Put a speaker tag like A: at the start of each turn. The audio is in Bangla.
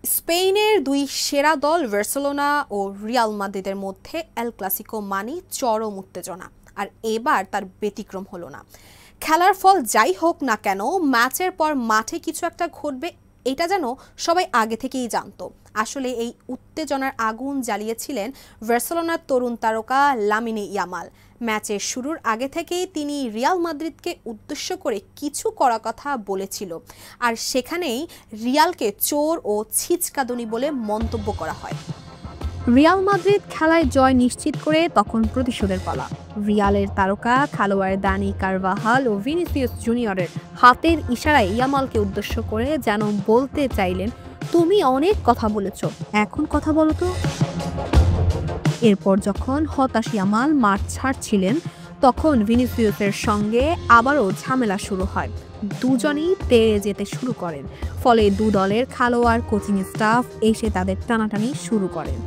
A: স্পেনের দুই সেরা দল বার্সেলোনা ও রিয়াল মাদ্রিদের মধ্যে এল ক্লাসিকো মানেই চরম উত্তেজনা, আর এবার তার ব্যতিক্রম হলো না। খেলার ফল যাই হোক না কেন, ম্যাচের পর মাঠে কিছু একটা ঘটবে এটা যেন সবাই আগে থেকেই জানতো। আসলে এই উত্তেজনার আগুন জ্বালিয়েছিলেন বার্সেলোনার তরুণ তারকা লামিনে ইয়ামাল। ম্যাচের শুরুর আগে থেকেই তিনি রিয়াল মাদ্রিদকে উদ্দেশ্য করে কিছু কড়া কথা বলেছিল, আর সেখানেই রিয়ালকে চোর ও ছিচকাদনি বলে মন্তব্য করা হয়।
B: রিয়াল মাদ্রিদ খেলায় জয় নিশ্চিত করে তখন প্রতিশোধের পালা। রিয়ালের তারকা খেলোয়াড় দানি কারভাহাল ও ভিনিসিয়াস জুনিয়রের হাতের ইশারায় ইয়ামালকে উদ্দেশ্য করে যেন বলতে চাইলেন, তুমি অনেক কথা বলেছ, এখন কথা বলো তো। এরপর যখন হতাশ ইয়ামাল মাঠ ছাড়ছিলেন, তখন ভিনিসিয়াসের সঙ্গে আবারও ঝামেলা শুরু হয়। দুজনেই তেড়ে যেতে শুরু করেন, ফলে দু দলের খেলোয়াড়, কোচিং স্টাফ এসে তাদের টানাটানি শুরু করেন।